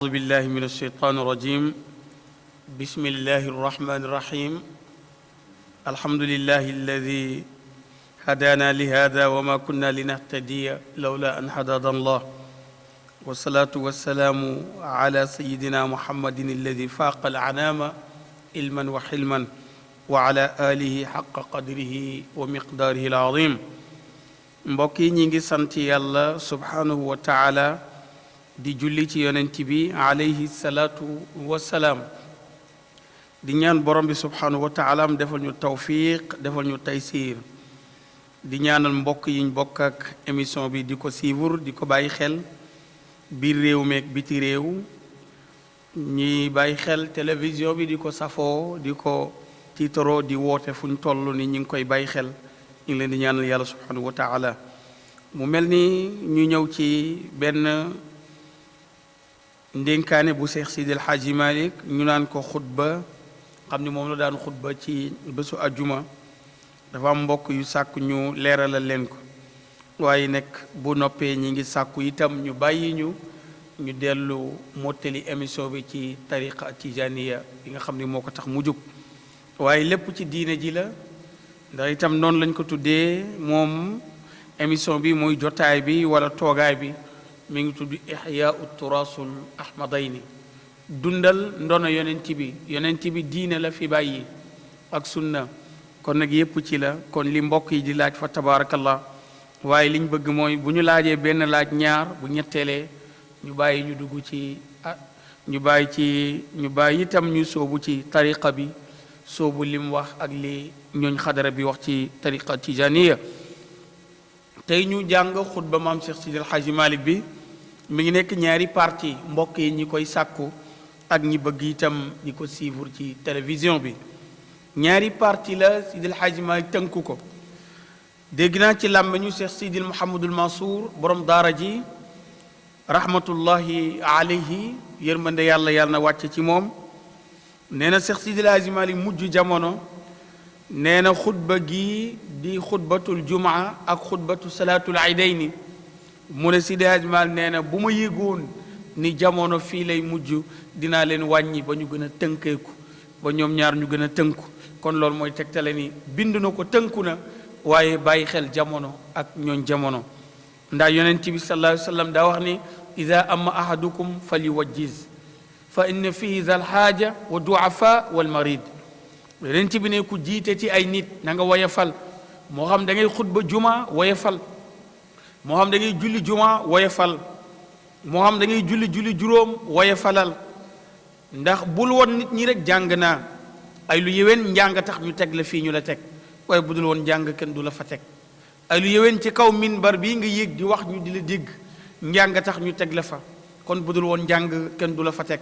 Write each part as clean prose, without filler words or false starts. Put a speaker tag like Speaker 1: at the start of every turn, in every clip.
Speaker 1: أعوذ بالله من الشيطان الرجيم بسم الله الرحمن الرحيم الحمد لله الذي هدانا لهذا وما كنا لنهتدي لولا أن هدانا الله والصلاة والسلام على سيدنا محمد الذي فاق العنام علما وحلما وعلى آله حق قدره ومقداره العظيم mbokk yi ñi ngi sant Yàlla subhanahu wa taala di julli ci yonent bi alayhi salaatu wasalaam di ñaan borom bi subhanahu wa taala am defal ñu tawfiq defal ñu taysiir di ñaanal mbokk yiñ bokk ak émission bi di ko suivre di ko bàyyi xel biir réew meek biti réew ñi bàyyi xel télévision bi di ko safoo di ko tiitaroo di woote fu ñu toll ni ñi ngi koy bàyyi xel ñu ngi leen di ñaanal yàlla subhanahu wa taala mu mel ni ñu ñëw ci benn ndénkaane bu Seex Sidi El Hadji Malick ñu naan ko xutba xam ni moom la daan xutba ci bésu ajjuma dafa am mbokk yu sàkku ñu leeralal leen ko waaye nag bu noppee ñi ngi sàkku itam ñu bàyyi ñu dellu mottali émission bi ci tariqa tijaniya bi nga xam ni moo ko tax mu jóg waaye lépp ci diine ji la ndax itam noonu lañ ko tuddee moom émission bi mooy jotaay bi wala toogaay bi mi ngi tudd ihyaau turasul ahmadayni dundal ndono yonent bi diine la fi bàyyi ak sunna kon nag yépp ci la kon li mbokk yi di laaj fa tabaarakallah waaye liñ bëgg mooy bu ñu laajee benn laaj ñaar bu ñetteelee ñu bàyyi ñu dugg ci ñu bàyyi itam ñu soobu ci tariqa bi soobu lim wax ak li ñooñ xadara bi wax ci tariqa tijaniya tey ñu jàng xutba maam Cheikh Sidi El Hadji Malick bi mi ngi nekk ñaari parti mbokk yi ñi koy sàkku ak ñi bëgg itam ñi ko suivre ci télévision bi ñaari parti la Sidi El Hadji Malick tënku ko dégg naa ci làmmiñu Cheikh Sidi Mouhamadul Mansour borom daara ji rahmatullahi alayhi yërmande yàlla na wàcce ci moom nee na Cheikh Sidi El Hadji Malick mujj jamono nee na xutba gi di xutbatul jumaa ak xutbatu salaatul aydayni mu ne Sidi El Hadji Malick nee na bu ma yéegoon ni jamono fii lay mujj dinaa leen wàññi ba ñu gën a tënkeeku ba ñoom ñaar ñu gën a tënku kon loolu mooy tegtale ni bind na ko tënku na waaye bàyyi xel jamono ak ñooñ jamono ndax yonent bi sallallahu alayhi wa sallam daa wax ni ida amma ahadukum falyuwajjiz fa inna fihi zal haaja wa duafa wal marid yonent bi ne ku jiite ci ay nit na nga woyefal moo xam da ngay xutba juma woyefal moo xam da ngay julli juma woyefal moo xam da ngay julli juróom woyefalal ndax bul woon nit ñi rek jàng naa ay lu yéwén njàng tax ñu teg la fii ñu la teg waaye bu dul woon njàng kenn du la fa teg ay lu yéwén ci kaw minbar bii nga yéeg di wax ñu di la dégg njàng tax ñu teg la fa kon bu dul woon njàng kenn du la fa teg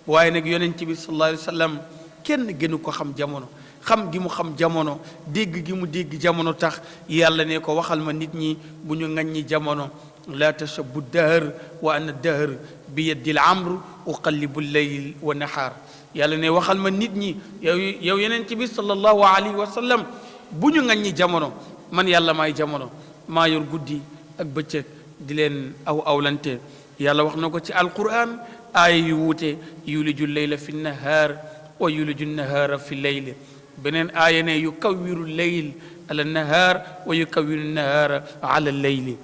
Speaker 1: waaye nag yonent bi sallallahu alayhi wa sallam kenn gënu ko xam jamono xam gi mu xam jamono dégg gi mu dégg jamono tax yàlla ne ko waxal ma nit ñi bu ñu ŋaññi jamono laa tashabu dahr wa ana dahr bi yaddi l amr uqallibu leyl wa nahaar yàlla ne waxal ma nit ñi yow yonent bi sallallahu alayhi wa sallam bu ñu ŋaññi jamono man yàlla maay jamono maa yor guddi ak bëccëg di leen awlante yàlla wax na ko ci alquran aaya yu wuute yuliju leyla fi nahaar wa yuliju nahaara fi leyl beneen aaya ne yukawiru leyl ala nahaar wa yukawiru nahaara ala leyli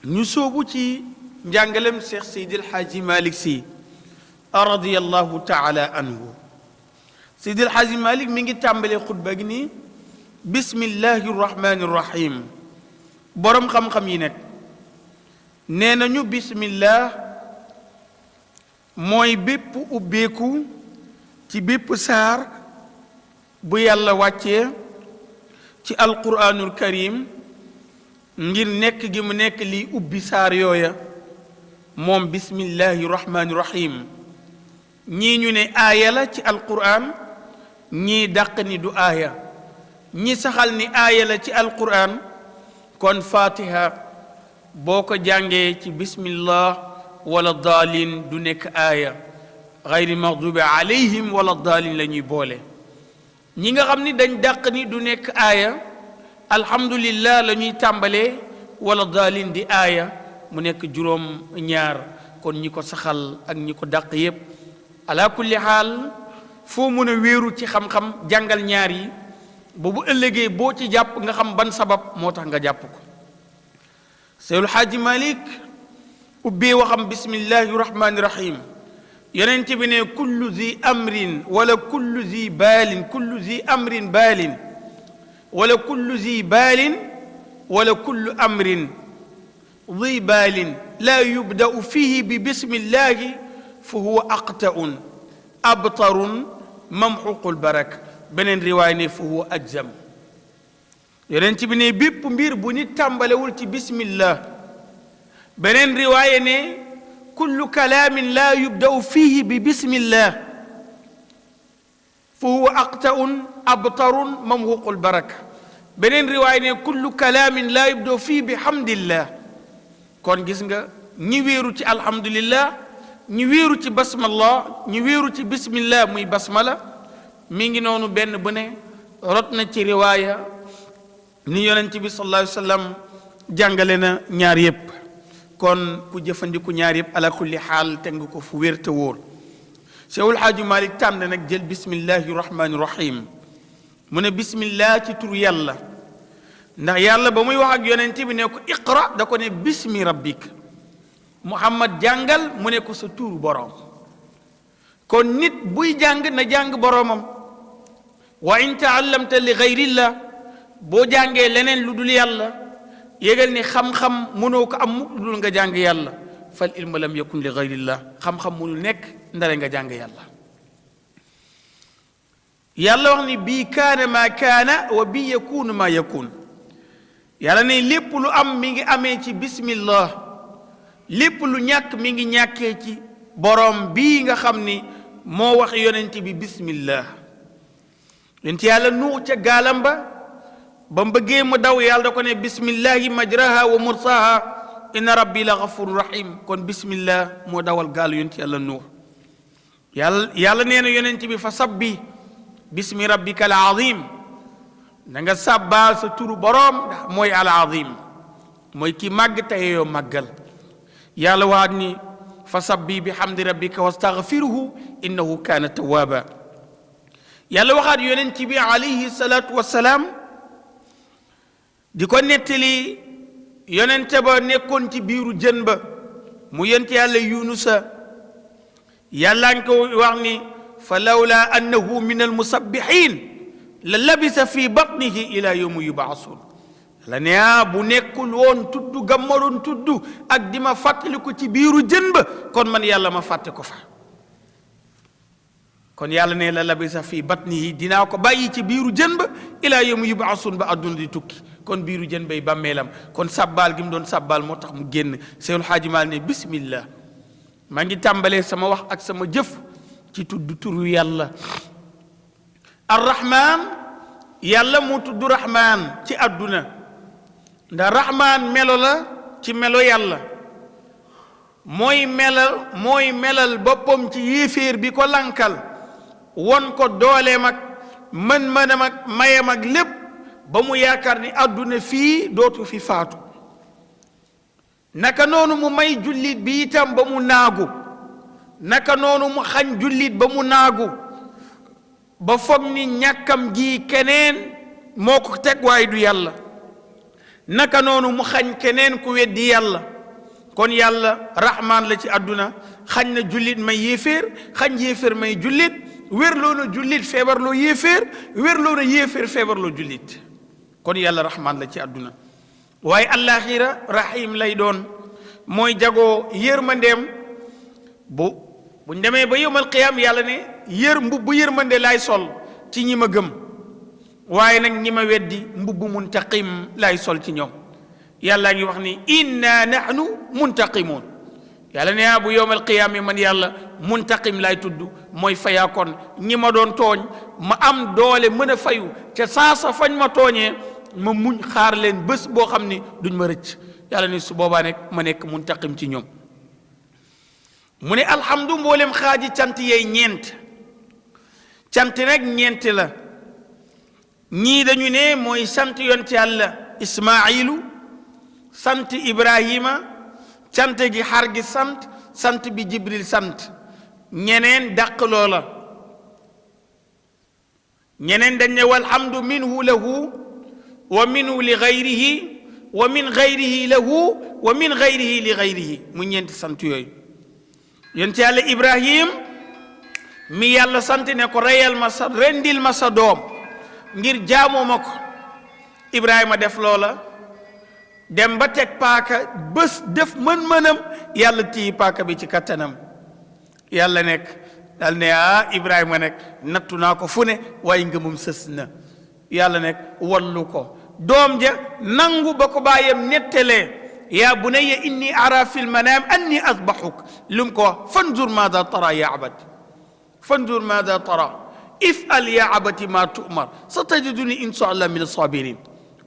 Speaker 1: ñu soobu ci njàngalem Cheikh Seydi El Hadji Malick Sy radiyallahu taala anhu Seydi El Hadji Malick mi ngi tàmbalee xutba gi ni bismillahi rahmani rahim borom xam-xam yi nekk nee nañu bismillah mooy bépp ubbeeku ci bépp saar bu yàlla wàccee ci alquranul karim ngir nekk gi mu nekk liy ubbi saar yooya moom bismillahi rahmani rahim ñii ñu ne aaya la ci alquran ñii dàq ni du aaya ñi saxal ni aaya la ci alquran kon fatiha boo ko jàngee ci bismillah wala daalin du nekk aaya gayri maxdubi alayhim wala daalin la ñuy boole ñi nga xam ni dañ dàq ni du nekk aaya alhamdulillah la ñuy tàmbalee wala daalin di aaya mu nekk juróom ñaar kon ñi ko saxal ak ñi ko dàq yépp ala kulli xaal foo mën a wéeru ci xam-xam jàngal ñaar yi ba bu ëllëgee boo ci jàpp nga xam ban sabab moo tax nga jàpp ko Seydul Xaaji Malik ubbee waxam bismillahi rahmani rahim yonent bi ne kullu zi amrin wala kullu zi baalin kullu zi amrin baalin wala kullu zi baalin wala kullu amrin zi baalin laa yubda'u fihi bi bismillahi fa huwa aqta'un abtarun mamxuqul baraka beneen riwaay ne fa huwa ajzam yonent bi ne bépp mbir bu nit tàmbalewul ci bismillah beneen riwaaya ne kullu kalaamin laa yubda'u fihi bi bismillah fa huwa aqta'un abtarun mamhuqul baraka beneen riwaaya ne kullu kalaamin laa yubda'u fihi bi hamdillah kon gis nga ñi wéeru ci alhamdulillah ñi wéeru ci basmallah ñi wéeru ci bismillah muy basmala mi ngi noonu benn bu ne rot na ci riwaaya ni yonent bi sallallahu alayhi wa sallam jàngale na ñaar yépp kon ku jëfandiku ñaar yëpp ala kulli xaal te nga ko fu wér te wóor Seydul Xaaji Malik tànn nag jël bismillahi rahmani rahim mu ne bismillah ci tur yàlla ndax yàlla ba muy wax ak yonent bi ne ko iqra da ko ne bismi rabbik Muhammad jàngal mu ne ko sa turu boroom kon nit buy jàng na jàng boroomam wa in taallamta li gayrillah boo jàngee leneen lu dul yàlla yégal ni xam-xam mënoo ko am mukk dul nga jàng yàlla fal ilmu lam yakun li gayrillah xam-xam mënul nekk ndare nga jàng yàlla yàlla wax ni bii kaana maa kaana wa bii yakunu maa yakun yàlla ne lépp lu am mi ngi amee ci bismillah lépp lu ñàkk mi ngi ñàkkee ci boroom bii nga xam ni moo wax yonent bi bismillah yonent yàlla nuux ca gaalam ba mu bëggee mu daw yàlla da ko ne bismillahi majraha wa mursaha inna rabbi la gafurun rahim kon bismillah moo dawal gaal yonent yàlla nuux yàlla nee na yonent bi fa sabbi bismi rabbika al azim da nga sàbbaal sa turu boroom ndax mooy al azim mooy ki màgg teyeyoo màggal yàlla waat ni fa sabbi bi hamdi rabbika wastaghfiruhu innahu kaana tawwaaba yàlla waxaat yonent bi alayhi salaatu wassalaam di ko nettali yonente ba nekkoon ci biiru jën ba mu yonent yàlla yunusa yàlla ngi ko wax ni fa lawla annahu min almusabbihin la labisa fi batnihi ila yawmi yub'asun la ne bu nekkul woon tudd gamma doon tudd ak di ma fàttali ko ci biiru jën ba kon man yàlla ma fàtte ko fa kon yàlla ne la labisa fi batnihi dinaa ko bàyyi ci biiru jën ba ila yawmi yub'asun ba adduna di tukki kon biiru jën bay bàmmeelam kon sàbbaal gi mu doon sàbbaal moo tax mu génn Seydul Xaaji Maalik ne bismillah maa ngi tàmbalee sama wax ak sama jëf ci tudd turu yàlla arrahman yàlla mu tudd rahman ci àdduna ndax rahman melo la ci melo yàlla mooy melal boppam ci yéeféer bi ko lankal won ko dooleem ak mën-mënam ak mayam ak lépp ba mu yaakaar ni àdduna fii dootu fi faatu naka noonu mu may jullit bi itam ba mu naagu naka noonu mu xañ jullit ba mu naagu ba foog ni ñàkkam gi keneen moo ko teg waaye du yàlla naka noonu mu xañ keneen ku weddi yàlla kon yàlla rahmaan la ci àdduna xañ na jullit may yéeféer xañ yéeféer may jullit wérloo na jullit feebarloo yéeféer wérloo na yéeféer feebarloo jullit kon yàlla rahmaan la ci àdduna waaye àllaaxira rahim lay doon mooy jagoo yërmandeem buñ demee ba yawmal qiyaam yàlla ne mbubbu yërmande laay sol ci ñi ma gëm waaye nag ñi ma weddi mbubbu muntaqim laay sol ci ñoom yàlla ngi wax ni inna nahnu muntaqimun yàlla ne bu yawmal qiyaam yi man yàlla muntaqim laay tudd mooy fayaakoon ñi ma doon tooñ ma am doole mën a fayu ca saasa fañ ma tooñee ma muñ xaar leen bés boo xam ni duñ ma rëcc yàlla ne su boobaa nekk ma nekk muntaqim ci ñoom mu ne alhamdu mboolem xaaji cant yeey ñeent cant nag ñeent la ñii dañu ne mooy sant yonent yàlla ismailu sant ibrahima cant gi xar gi sant sant bi Jibril sant ñeneen dàq loola ñeneen dañ ne walhamdu minhu lahu wa minhu li gayrihi wa min gayrihi lahu wa min gayrihi li gayrihi mu ñeenti sant yooyu yonent yàlla Ibrahim mi yàlla sant ne ko rendil ma sa doom ngir jaamoo ma ko Ibrahima def loola dem ba teg paaka bés def mën-mënam yàlla téye paaka bi ci kattanam yàlla nekk dal ne Ibrahima nekk nattu naa ko fu ne waaye ngëmum sës na yàlla nekk wallu ko doom ja nangu ba ko bàyyam nettalee yaa bunayya inni ara fi lmanaam anni asbaxuk lum ko wax fanzur maada tara ya abad fanzur maada tara ifal ya abati ma tu'mar sa tajiduni insha allah min asabirin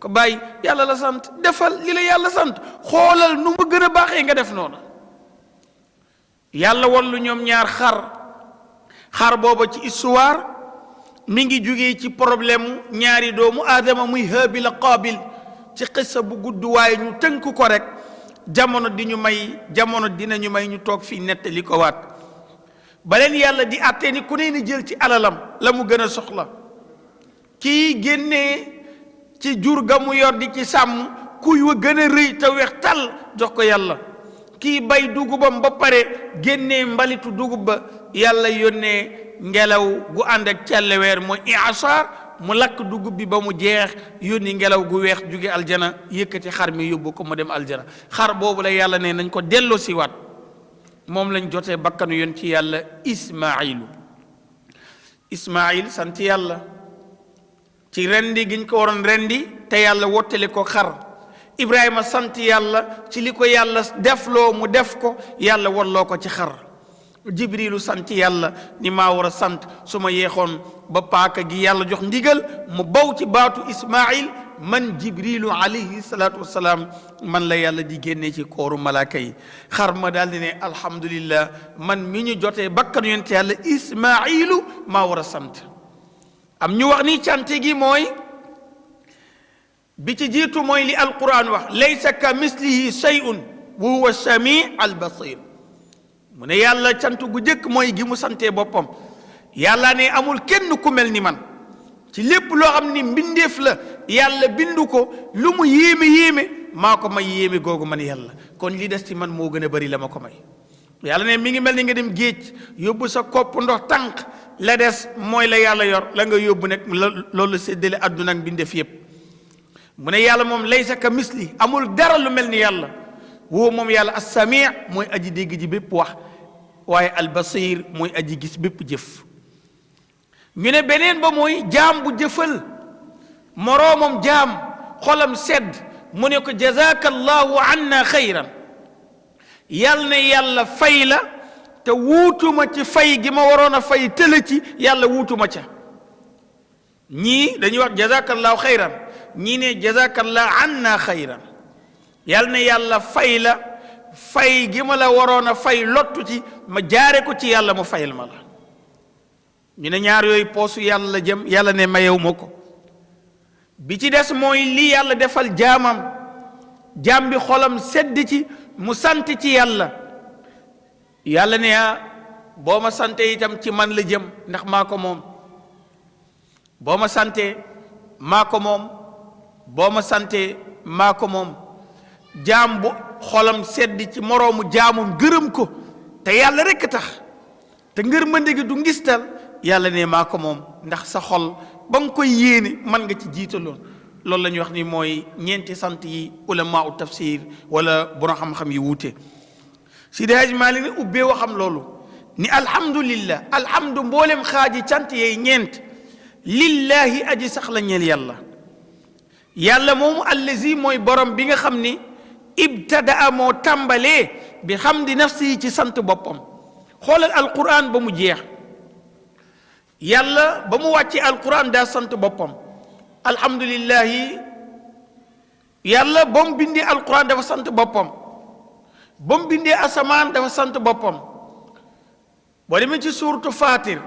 Speaker 1: ko bàyyi yàlla la sant defal li la yàlla sant xoolal nu mu gën a baaxee nga def noonu yàlla wallu ñoom ñaar xar booba ci histoire mi ngi jógee ci problème ñaari doomu aadama muy Haabil ak Qaabil ci xissa bu gudd waaye ñu tënk ko rek jamono dinañu may ñu toog fii nettali ko waat ba leen yàlla di àttee ni ku ne ni jël ci alalam la mu gën a soxla kii génnee ci jur ga mu yor di ci sàmm kuy wa gën a rëy te weex tal jox ko yàlla kii bay dugubam ba pare génnee mbalitu dugub ba yàlla yónnee ngelaw gu ànd ak celleweer mooy i'asaar mu lakk dugub bi ba mu jeex yónni ngelaw gu weex jóge aljana yëkkati xar mi yóbbu ko mu dem aljana xar boobu la yàlla ne nañ ko delloo si waat moom lañ jotee bakkanu yoon ci yàlla Ismaayil sant yàlla ci rendi giñ ko waroon rendi te yàlla wottali ko xar Ibrahima sant yàlla ci li ko yàlla defloo mu def ko yàlla walloo ko ci xar Jibrilu sant yàlla ni maa war a sant su ma yeexoon ba paaka gi yàlla jox ndigal mu baw ci baatu Ismaayil man Jibrilu alayhi salaatu wassalaam man la yàlla di génnee ci kooru malaaka yi xar ma daal di ne alhamdulillah man mi ñu jotee bakkan yonent yàlla Ismaayilu maa war a sant am ñu wax ni cante gi mooy bi ci jiitu mooy li alquran wax laysa ka mislihi shay'un wa huwa sami al basir mu ne yàlla cant gu jëkk mooy gi mu santee boppam yàlla ne amul kenn ku mel ni man ci lépp loo xam ni mbindeef la yàlla bindu ko lu mu yéeme maa ko may yéeme googu man yàlla kon li des ci man moo gën a bari la ma ko may yàlla ne mi ngi mel ni nga dem géej yóbbu sa kopp ndox tànk la des mooy la yàlla yor la nga yóbbu nag loolu séddale àdduna ak mbindeef yépp mu ne yàlla moom laysa ka misli amul dara lu mel ni yàlla woo moom yàlla as-sami' mooy aji dégg ji bépp wax waaye al-basir mooy aji gis bépp jëf ñu ne beneen ba mooy jaam bu jëfal moroomam jaam xolam sedd mu ne ko jazakallahu anna xayran yàlla ne yàlla fay la te wuutuma ci fay gi ma waroon a fay tëla ci yàlla wuutuma ca ñii dañuy wax jazakallahu xayran ñii ne jazakallahu anna xayran yàlla ne yàlla fay la fay gi ma la waroon a fay lottu ci ma jaare ko ci yàlla mu fayal ma la ñu ne ñaar yooyu poosu yàlla la jëm yàlla ne mayew ma ko bi ci des mooy li yàlla defal jaamam jaam bi xolam sedd ci mu sant ci yàlla yàlla ne boo ma sante itam ci man la jëm ndax maa ko moom boo ma sante maa ko moom boo ma sante maa ko moom jaam bu xolam sedd ci moroomu jaamum gërëm ko te yàlla rekk tax te ngërmande gi du ngistal yàlla ne maa ko moom ndax sa xol ba nga koy yéene man nga ci jiitaloon loolu la ñuy wax ni mooy ñeenti sant yi ulama u tafsir wala borom xam-xam yi wuute Seydi Hadji Malick ne ubbee waxam loolu ni alhamdulillah alhamdu mboolem xaaji cant yeey ñeent lillahi aji sax la ñeel yàlla moomu allazi mooy borom bi nga xam ni ibtadaa moo tàmbalee bi hamdi nafsi yi ci sant boppam xoolal alquran ba mu jeex yàlla ba mu wàccee alquran daa sant boppam alhamdulillahi yàlla ba mu bindee alquran dafa sant boppam ba mu bindee asamaan dafa sant boppam boo demee ci suuratu Faatir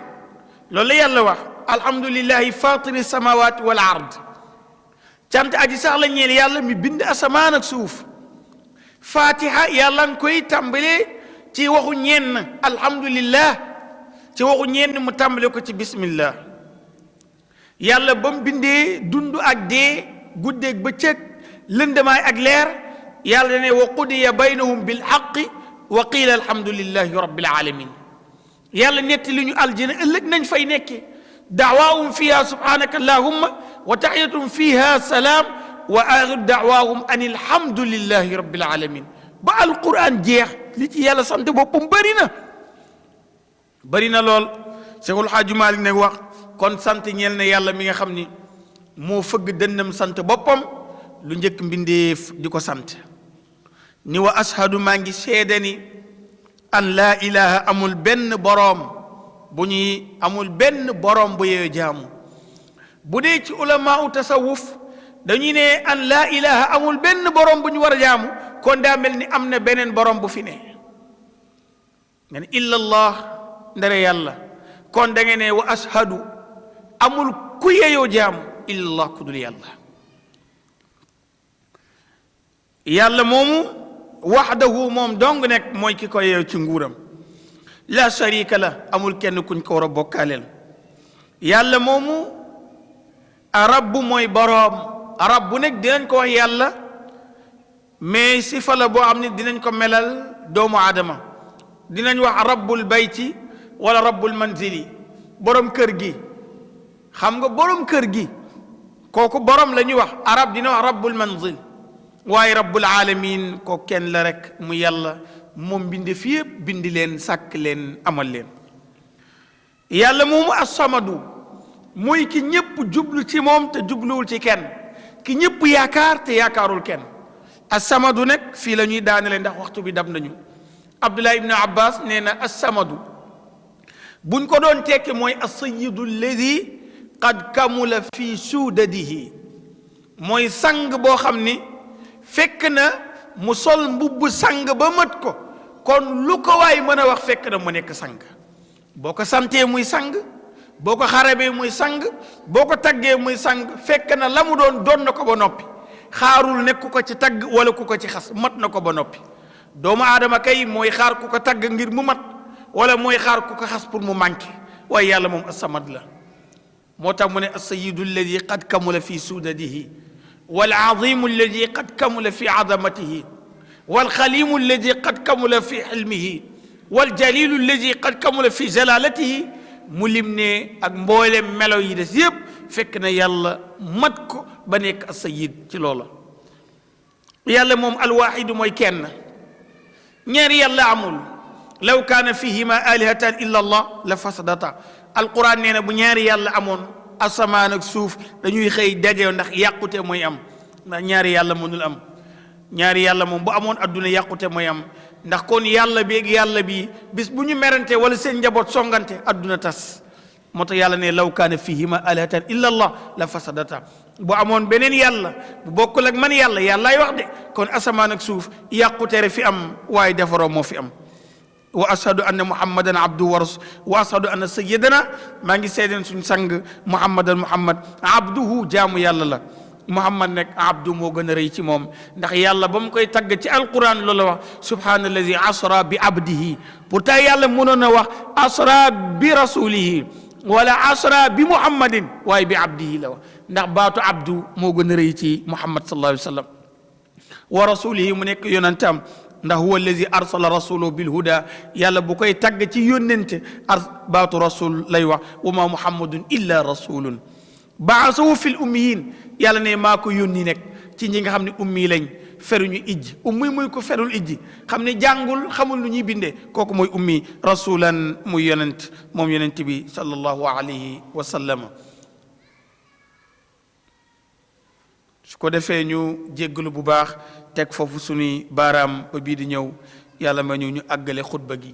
Speaker 1: loolu la yàlla wax alhamdulillahi fatiri samawati wal ard cant aji sax la ñeel yàlla mi bind asamaan ak suuf fatiha yàlla nga koy tàmbalee ci waxu ñenn alhamdulillah ci waxu ñenn mu tàmbale ko ci bismillah yàlla ba mu bindee dund ak dee guddeeg bëccëg lëndamaay ak leer yàlla ne wa qudiya baynahum bil haqqi wa qiila alhamdulillahi rabbil alamin yàlla netti li ñu aljana ëllëg nañ fay nekke da'waahum fiha subhanaka allahumma wa tahiyatum fiha salaam wa axiru da'waahum an alhamdulillahi rabbil alamin ba alquran jeex li ci yàlla sant boppam bëri na lool Seexul Xaaju Maalik ne wax kon sant ñeel na yàlla mi nga xam ni moo fëgg dënnam sant boppam lu njëkk mbindeef di ko sant ni wa ashadu maa ngi seede ni an laa ilaha amul benn boroom bu yeeyo jaamu bu dee ci ulamaa u tasawuf dañuy ne an laa ilaha amul benn boroom bu ñu war a jaamu kon daa mel ni am na beneen boroom bu fi ne nga ne illa allah ndare yàlla kon da nga ne wa ashadu amul ku yeeyoo jaamu illa allah ku dul yàlla moomu waxdahu moom dong nekk mooy ki ko yeew ci nguuram la sharika la amul kenn kuñ ko war a bokkaaleel yàlla moomu rabbu mooy boroom rabbu nekk dinañ ko wax yàlla mais sifa la boo xam ne dinañ ko melal doomu aadama dinañ wax rabbul bayti wala rabbul manzili borom kër gi xam nga borom kër gi kooku borom la ñuy wax arab dina wax rabbul manzil waaye rabbul alamin ko kenn la rek mu yàlla moom bindi fi yëpp bindi leen sàkk leen amal leen yàlla moomu as-samadu muy ki ñëpp jublu ci moom te jubluwul ci kenn ki ñëpp yaakaar te yaakaarul kenn as-samadu nag fii la ñuy daanele ndax waxtu bi dab nañu Abdullah ibn Abbas nee na as-samadu buñ ko doon tekki mooy as-sayyidu alladi qad kamula fi suudadihi mooy sang boo xam ni fekk na mu sol mbubb sang ba mat ko kon lu ko waay mën a wax fekk na mu nekk sang boo ko santee muy sang boo ko xarabee muy sang boo ko taggee muy sang fekk na la mu doon na ko ba noppi xaarul nekk ku ko ci tagg wala ku ko ci xas mat na ko ba noppi doomu aadama kay mooy xaar ku ko tagg ngir mu mat wala mooy xaar ku ko xas pour mu manqué waaye yàlla moom as-samad la moo tax mu ne as-sayyidu alladi qad kamula fi suudadihi wal azimu alladi qad kamula fi azamatihi wal xalimu alladi qad kamula fi xilmihi wal jalilu alladi qad kamula fi jalalatihi mu lim ne ak mboolem melo yi des yëpp fekk na yàlla mat ko ba nekk as-sayyid ci loola yàlla moom alwaxidu mooy kenn ñaari yàlla amul law kaana fihima alihatan illa allah la fasadata alquran nee na bu ñaari yàlla amoon asamaan ak suuf dañuy xëy daje ndax yàqute mooy am ndax ñaari yàlla mënul am ñaari yàlla moom bu amoon adduna yàqute mooy am ndax kon yàlla bi ak yàlla bi bis bu ñu merante wala seen njaboot songante adduna tas moo tax yàlla ne law kaana fihima alihatan illa allah la fasadata bu amoon beneen yàlla bu bokkul ak man yàlla yàllaay wax de kon asamaan ak suuf yàqutere fi am waaye defaroo moo fi am wa ashadu anna muhammadan abduhu wa rasul wa ashadu anna sayyidana maa ngi seedeen suñ sang muhammadan abduhu jaamu yàlla la muhammad nag abdu moo gën a rëy ci moom ndax yàlla ba mu koy tagg ci alquran loolu wax subhaanallazi asra bi abdihi pourtant yàlla mënoon a wax asra bi rasulihi wala asra bi muhammadin waaye bi abdihi la wax ndax baatu abdu moo gën a rëy ci muhammad sallallahu alayhi wa sallam wa rasulihi mu nekk yonentam ndax huwa allazi arsala rasulahu bil huda yàlla bu koy tagg ci yónnente baatu rasul lay wax wa ma muhammadun illa rasulun baasahu fil ummiyin yàlla ne maa ko yónni nekk ci ñi nga xam ne ummi lañ feruñu ijji ummi muy ko ferul ijji xam ne jàngul xamul lu ñuy bindee kooku mooy ummi rasulan muy yonent moom yonent bi sallallahu alayhi wa sallam su ko defee ñu jéggalu bu baax teg foofu suñuy baaraam ba bii di ñëw yàlla ma ñu àggale xutba gi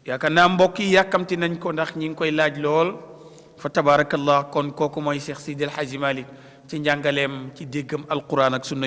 Speaker 1: yaakaar naa mbokk yi yàkkamti nañ ko ndax ñi ngi koy laaj lool fa tabarakallah kon kooku mooy Cheikh Sidi El Hadji Malick ci njàngaleem ci déggam alquran ak sunna